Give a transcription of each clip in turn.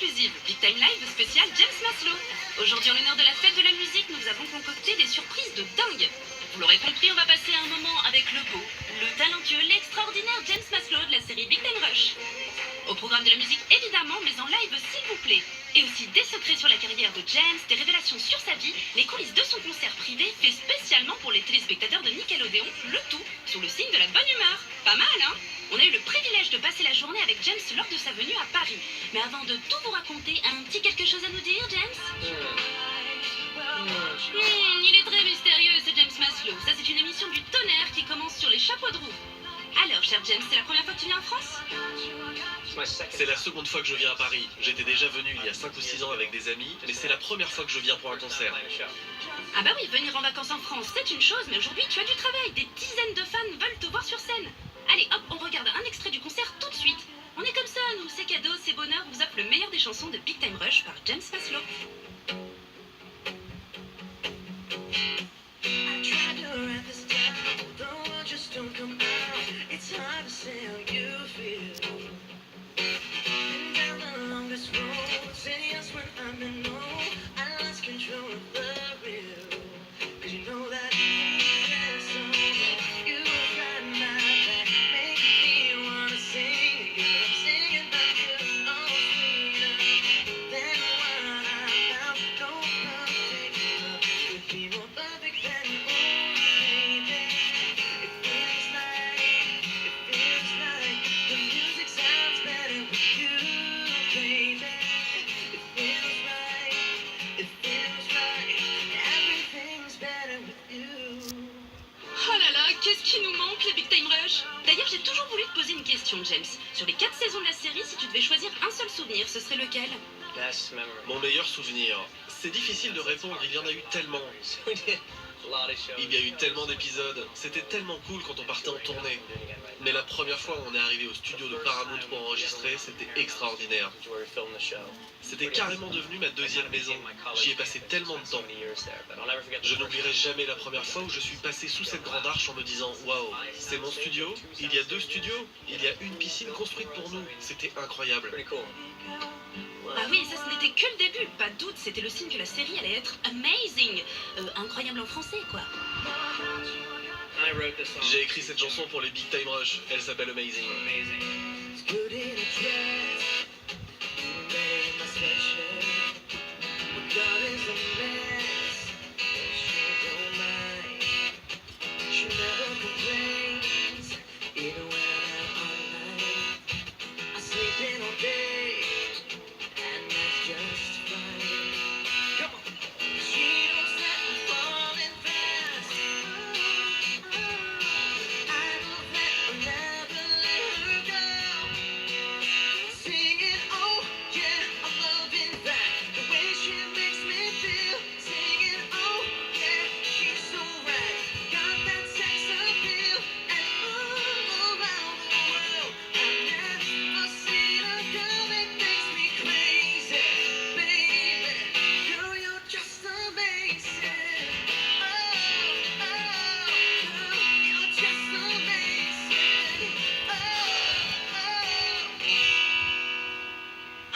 exclusive, Big Time Live spécial James Maslow. Aujourd'hui, en l'honneur de la fête de la musique, nous avons concocté des surprises de dingue. Vous l'aurez compris, on va passer un moment avec le beau, le talentueux, l'extraordinaire James Maslow de la série Big Time Rush. Au programme de la musique évidemment, mais en live s'il vous plaît. Et aussi des secrets sur la carrière de James, des révélations sur sa vie, les coulisses de son concert privé fait spécialement pour les téléspectateurs de Nickelodeon, le tout sous le signe de la bonne humeur. Pas mal, hein? On a eu le privilège de passer la journée avec James lors de sa venue à Paris. Mais avant de tout vous raconter, un petit quelque chose à nous dire, James? Il est très mystérieux, ce James Maslow. Ça, c'est une émission du tonnerre qui commence sur les chapeaux de roue. Alors, cher James, c'est la première fois que tu viens en France? C'est la seconde fois que je viens à Paris. J'étais déjà venu il y a 5 ou 6 ans avec des amis, mais c'est la première fois que je viens pour un concert. Ah bah oui, venir en vacances en France, c'est une chose, mais aujourd'hui, tu as du travail. Des dizaines de fans veulent te voir sur scène. Allez, hop, on regarde un extrait du concert tout de suite. On est comme ça, nous, c'est cadeau, c'est bonheur, vous offre le meilleur des chansons de Big Time Rush par James Maslow. Oh là là, qu'est-ce qui nous manque, les Big Time Rush? D'ailleurs, j'ai toujours voulu te poser une question, James. Sur les 4 saisons de la série, si tu devais choisir un seul souvenir, ce serait lequel? Mon meilleur souvenir. C'est difficile de répondre, il y en a eu tellement. Il y a eu tellement d'épisodes. C'était tellement cool quand on partait en tournée. Mais la première fois où on est arrivé au studio de Paramount pour enregistrer, c'était extraordinaire. C'était carrément devenu ma deuxième maison. J'y ai passé tellement de temps. Je n'oublierai jamais la première fois où je suis passé sous cette grande arche en me disant « Waouh, c'est mon studio? Il y a 2 studios? Il y a une piscine construite pour nous. » C'était incroyable. Ah oui, ça, ce n'était que le début. Pas de doute, c'était le signe que la série allait être amazing. Incroyable en français, quoi. J'ai écrit cette chanson pour les Big Time Rush. Elle s'appelle Amazing.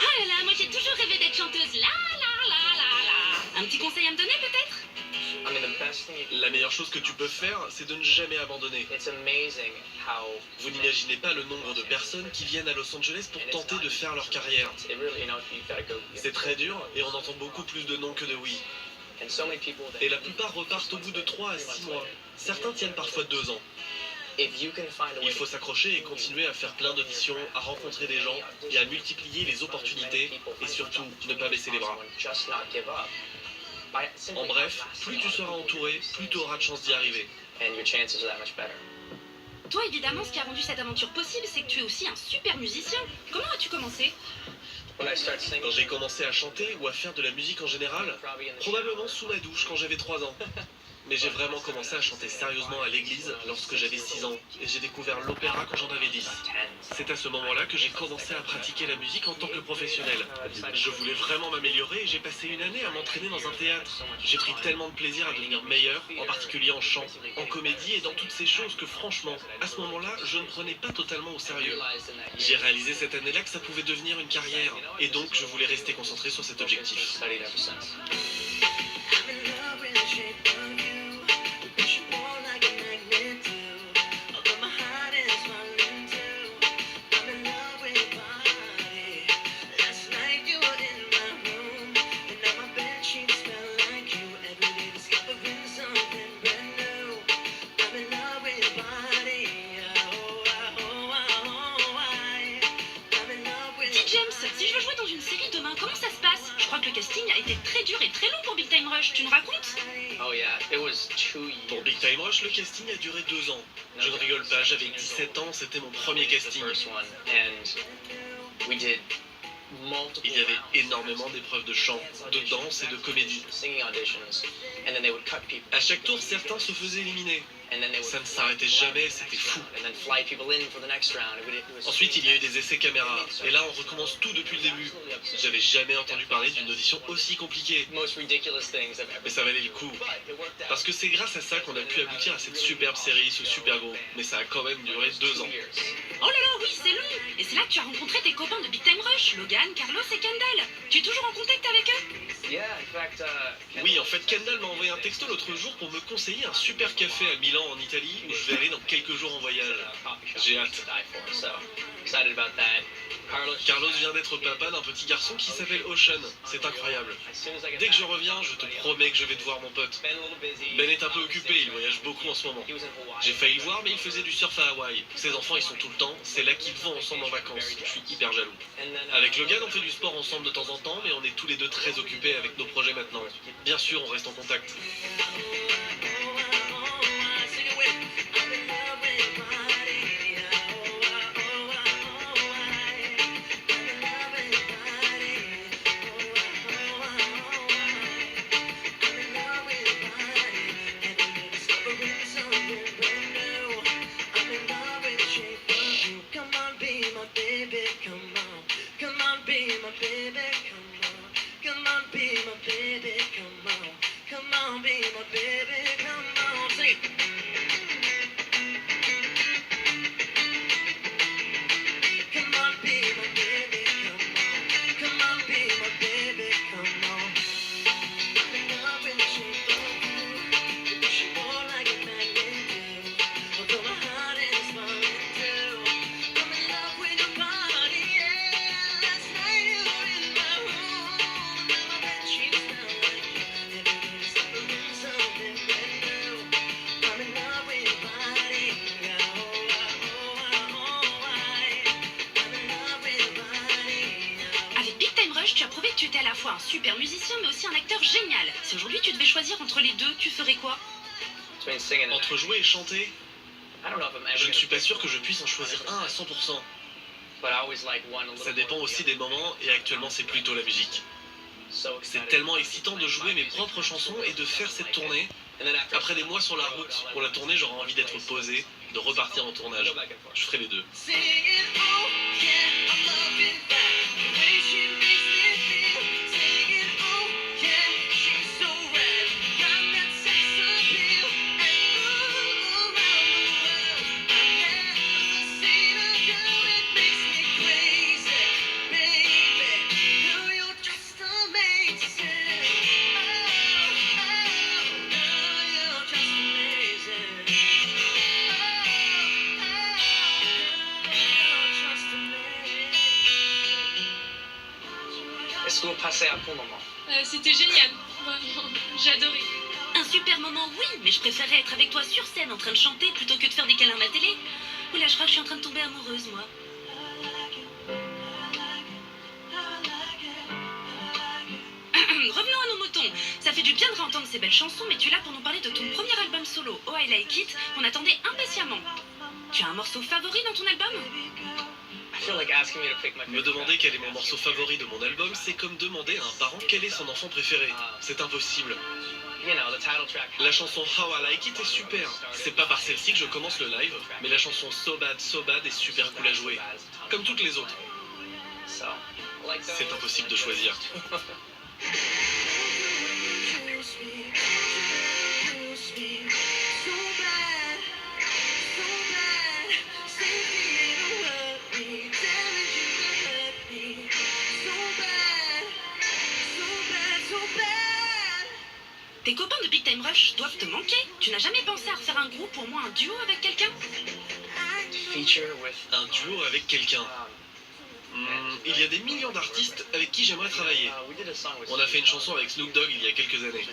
Ah là là, moi j'ai toujours rêvé d'être chanteuse. La la la la la. Un petit conseil à me donner peut-être? La meilleure chose que tu peux faire, c'est de ne jamais abandonner. Vous n'imaginez pas le nombre de personnes qui viennent à Los Angeles pour tenter de faire leur carrière. C'est très dur et on entend beaucoup plus de non que de oui. Et la plupart repartent au bout de 3 à 6 mois. Certains tiennent parfois 2 ans. Il faut s'accrocher et continuer à faire plein d'auditions, à rencontrer des gens et à multiplier les opportunités et surtout ne pas baisser les bras. En bref, plus tu seras entouré, plus tu auras de chances d'y arriver. Toi, évidemment, ce qui a rendu cette aventure possible, c'est que tu es aussi un super musicien. Comment as-tu commencé? Quand j'ai commencé à chanter ou à faire de la musique en général, probablement sous ma douche quand j'avais 3 ans. Mais j'ai vraiment commencé à chanter sérieusement à l'église lorsque j'avais 6 ans, et j'ai découvert l'opéra quand j'en avais 10. C'est à ce moment-là que j'ai commencé à pratiquer la musique en tant que professionnel. Je voulais vraiment m'améliorer et j'ai passé une année à m'entraîner dans un théâtre. J'ai pris tellement de plaisir à devenir meilleur, en particulier en chant, en comédie et dans toutes ces choses que franchement, à ce moment-là, je ne prenais pas totalement au sérieux. J'ai réalisé cette année-là que ça pouvait devenir une carrière, et donc je voulais rester concentré sur cet objectif. Dis James, si je veux jouer dans une série demain, comment ça se passe? Je crois que le casting a été très dur et très long pour Big Time Rush, tu nous racontes? Pour Big Time Rush, le casting a duré 2 ans. Je ne rigole pas, j'avais 17 ans, c'était mon premier casting. Il y avait énormément d'épreuves de chant, de danse et de comédie. À chaque tour, certains se faisaient éliminer. Ça ne s'arrêtait jamais, c'était fou. Ensuite, il y a eu des essais caméra. Et là, on recommence tout depuis le début. J'avais jamais entendu parler d'une audition aussi compliquée. Mais ça valait le coup. Parce que c'est grâce à ça qu'on a pu aboutir à cette superbe série, ce super groupe. Mais ça a quand même duré 2 ans. Oh là là, oui, c'est long! Et c'est là que tu as rencontré tes copains de Big Time Rush, Logan, Carlos et Kendall. Tu es toujours en contact avec eux? Oui, en fait, Kendall m'a envoyé un texto l'autre jour pour me conseiller un super café à Milan, en Italie, où je vais aller dans quelques jours en voyage. J'ai hâte. Carlos vient d'être papa d'un petit garçon qui s'appelle Ocean. C'est incroyable. Dès que je reviens, je te promets que je vais te voir, mon pote. Ben est un peu occupé, il voyage beaucoup en ce moment. J'ai failli le voir, mais il faisait du surf à Hawaï. Ses enfants, ils sont tout le temps. C'est là qu'ils vont ensemble en vacances. Je suis hyper jaloux. Avec Logan, on fait du sport ensemble de temps en temps, mais on est tous les deux très occupés avec nos projets maintenant. Bien sûr, on reste en contact. Avec Big Time Rush, tu as prouvé que tu étais à la fois un super musicien, mais aussi un acteur génial. Si aujourd'hui tu devais choisir entre les deux, tu ferais quoi? Entre jouer et chanter, je ne suis pas sûr que je puisse en choisir un à 100%. Ça dépend aussi des moments, et actuellement c'est plutôt la musique. C'est tellement excitant de jouer mes propres chansons et de faire cette tournée. Après des mois sur la route, pour la tournée, j'aurai envie d'être posé, de repartir en tournage. Je ferai les deux. Est-ce que vous passez un bon moment? C'était génial, vraiment, j'ai adoré. Un super moment, oui, mais je préférerais être avec toi sur scène en train de chanter plutôt que de faire des câlins à la télé. Oula, je crois que je suis en train de tomber amoureuse, moi. Revenons à nos moutons. Ça fait du bien de réentendre ces belles chansons, mais tu es là pour nous parler de ton premier album solo, Oh I Like It, qu'on attendait impatiemment. Tu as un morceau favori dans ton album? Me demander quel est mon morceau favori de mon album, c'est comme demander à un parent quel est son enfant préféré. C'est impossible. You know, the title track. La chanson How I Like It est super. C'est pas par celle-ci que je commence le live, mais la chanson So Bad est super cool à jouer. Comme toutes les autres. So, like those. C'est impossible de choisir. Tes copains de Big Time Rush doivent te manquer. Tu n'as jamais pensé à refaire un groupe, au moins un duo avec quelqu'un? Feature with. Un duo avec quelqu'un. Il y a des millions d'artistes avec qui j'aimerais travailler. We did a song with. On a fait une chanson avec Snoop Dogg il y a quelques années.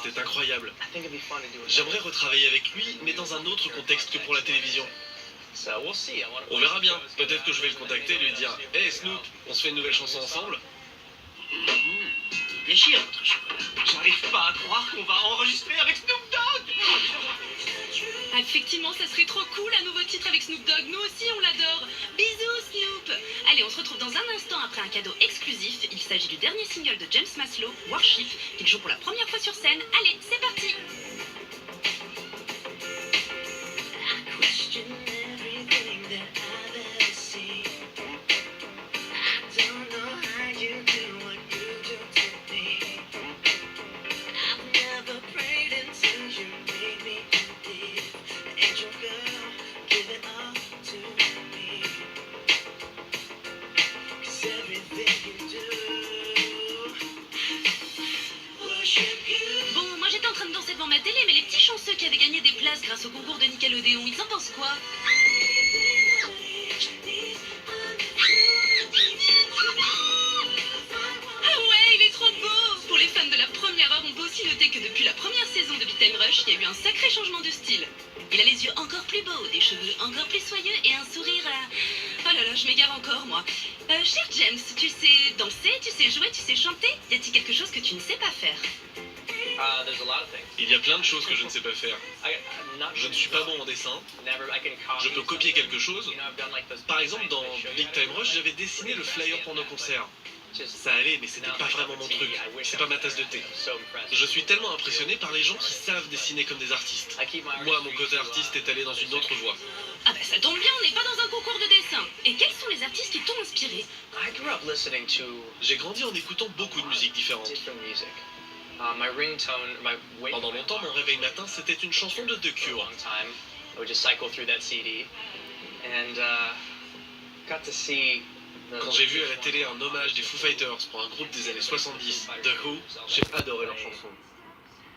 C'était incroyable. I think it'd be fun to do it. J'aimerais retravailler avec lui, mais dans un autre contexte que pour la télévision. So we'll see. I wanna- On verra bien. Peut-être que je vais le contacter et lui dire « Hey Snoop, on se fait une nouvelle chanson ensemble ?» Déchire votre chocolat. J'arrive pas à croire qu'on va enregistrer avec Snoop Dogg. Ah, effectivement, ça serait trop cool, un nouveau titre avec Snoop Dogg. Nous aussi, on l'adore. Bisous, Snoop. Allez, on se retrouve dans un instant après un cadeau exclusif. Il s'agit du dernier single de James Maslow, Worship, qu'il joue pour la première fois sur scène. Allez, c'est parti. Bon, moi j'étais en train de danser devant ma télé, mais les petits chanceux qui avaient gagné des places grâce au concours de Nickelodeon, ils en pensent quoi? Ah ouais, il est trop beau! Pour les fans de la première heure, on peut aussi noter que depuis la première saison de Big Time Rush, il y a eu un sacré changement de style. Il a les yeux encore plus beaux, des cheveux encore plus soyeux et un sourire à... Oh là là, je m'égare encore, moi. Cher James, tu sais danser, tu sais jouer, tu sais chanter? Y a-t-il quelque chose que tu ne sais pas faire? There's a lot of things. Il y a plein de choses que je ne sais pas faire. I'm not Je ne suis pas bon en dessin. Never. I can copy. Je peux copier quelque chose. You know, I've done like those. Par exemple, dans Big Time Rush, j'avais dessiné le flyer pour nos concerts. Ça allait, mais c'était pas vraiment mon truc. C'est pas ma tasse de thé. Je suis tellement impressionné par les gens qui savent dessiner comme des artistes. Moi, mon côté artiste est allé dans une autre voie. Ah bah ça tombe bien, on n'est pas dans un concours de dessin. Et quels sont les artistes qui t'ont inspiré? I grew up listening to J'ai grandi en écoutant beaucoup de musiques différentes. different music. My ringtone, my wake. Pendant longtemps, mon réveil matin, c'était une chanson de The For a Cure. long time, I would just cycle through that CD, and got to see. Quand j'ai vu à la télé un hommage des Foo Fighters pour un groupe des années 70, The Who, j'ai adoré leur chanson.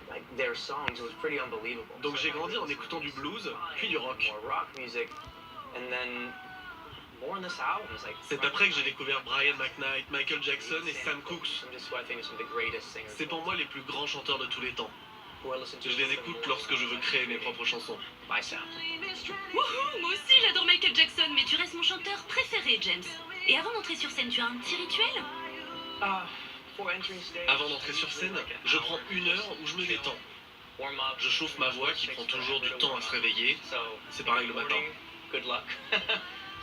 Like their songs, it was pretty unbelievable. Donc j'ai grandi en écoutant du blues, puis du rock. More rock music, and then more on this album is like. C'est après que j'ai découvert Brian McKnight, Michael Jackson et Sam Cooke. Some just who I think is some of the greatest singers. C'est pour moi les plus grands chanteurs de tous les temps. Who I listen to. Je les écoute lorsque je veux créer mes propres chansons. My sound. Wouhou, moi aussi j'adore Michael Jackson, mais tu restes mon chanteur préféré, James. Et avant d'entrer sur scène, tu as un petit rituel? Before entering stage. Avant d'entrer sur scène, je prends une heure où je me détends. Warm up. Je chauffe ma voix qui prend toujours du temps à se réveiller. So, C'est pareil le matin. good luck.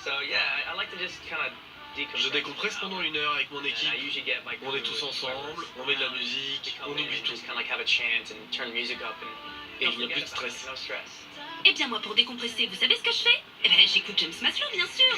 So yeah, I like to just kind of decompress. Je décompresse pendant une heure avec mon And I équipe. usually get my On est tous ensemble, on met de la musique, on oublie tout. Just kind of like have a chant and turn the music up and Et don't il n'y a plus forget de about it. stress. No stress. Eh bien moi pour décompresser, vous savez ce que je fais? Eh ben j'écoute James Maslow, bien sûr.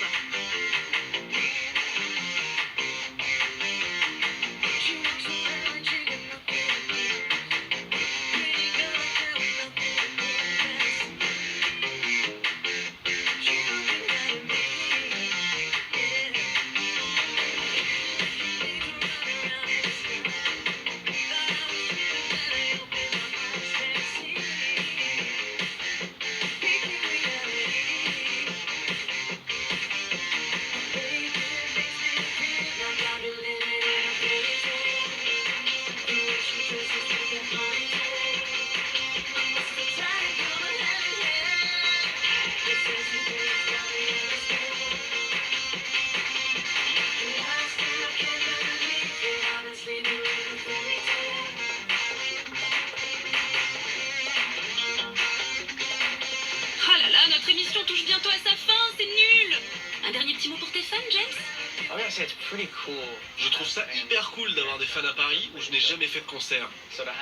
gotta say, it's pretty cool. Je trouve ça hyper cool d'avoir des fans à Paris où je n'ai jamais fait de concert.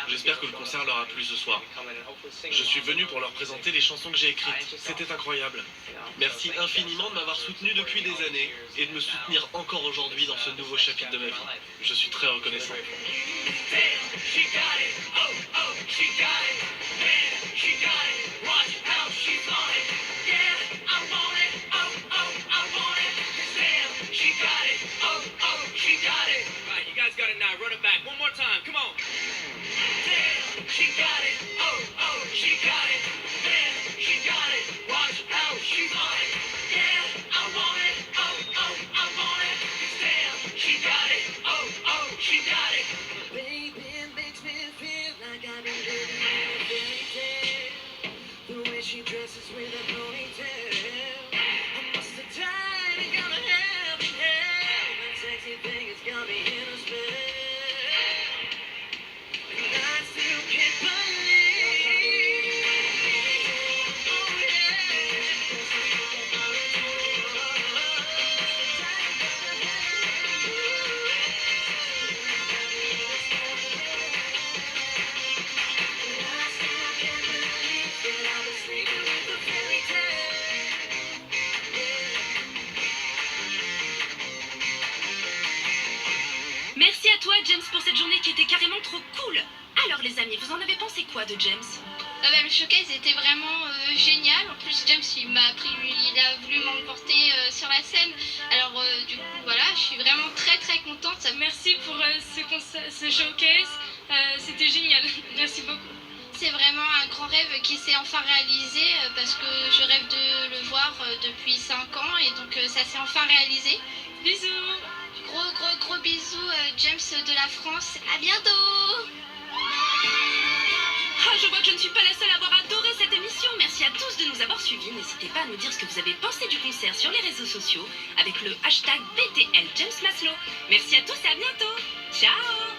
J'espère que le concert leur a plu ce soir. Je suis venu pour leur présenter les chansons que j'ai écrites. C'était incroyable. Merci infiniment de m'avoir soutenu depuis des années et de me soutenir encore aujourd'hui dans ce nouveau chapitre de ma vie. Je suis très reconnaissant. Right, you guys got it now. Run it back one more time. Come on. Damn, she got it. Oh, oh, she got it. Man, she got it. Watch how she's on it. Yeah, I want it. Oh, oh, I want it. Damn, she got it. Oh, oh, she got it. Baby, it makes me feel like I've been living in a fairy tale. The way she dresses with a ponytail. I must have died and got a heavy hell. That sexy thing has got me in a spell. And I still can't believe. Oh Merci à toi, James, pour cette journée qui était carrément trop cool. Alors, les amis, vous en avez pensé quoi de James? Le showcase était vraiment génial. En plus, James, il a voulu m'emporter sur la scène. Alors, du coup, voilà, je suis vraiment très très contente. Merci pour ce showcase. C'était génial. Merci beaucoup. C'est vraiment un grand rêve qui s'est enfin réalisé parce que je rêve de le voir depuis 5 ans et donc ça s'est enfin réalisé. Bisous. Gros bisous, James de la France. À bientôt. Ah, je vois que je ne suis pas la seule à avoir adoré cette émission. Merci à tous de nous avoir suivis. N'hésitez pas à nous dire ce que vous avez pensé du concert sur les réseaux sociaux avec le hashtag BTL James Maslow. Merci à tous et à bientôt. Ciao.